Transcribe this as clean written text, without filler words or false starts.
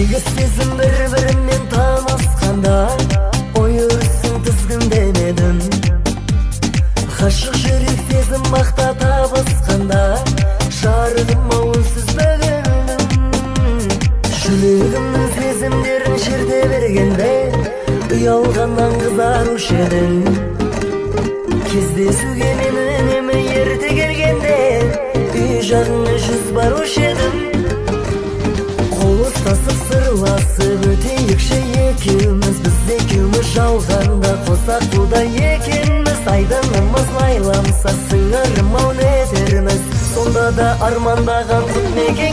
Егіз сезім бір-бірімен танысқанда ой өрісін тізгіндемедім. Ғашық жүрек сезім бақта табысқанда жарығым үнсіз бөгелдім. Жүрегімнің сезімдерін жерде бергенде ұялғаннан қызарушы едің. Кездесуге мен үнемі ерте келгенде үй жағыңа жүз барушы едім. Қол ұстасып сырласып өтейікші екеуміз, біз екеуміз жалғанда қосақ құда екенбіз. Айдынымыз лайламса сыңарым ау нетерміз, сонда да армандаған құт мекен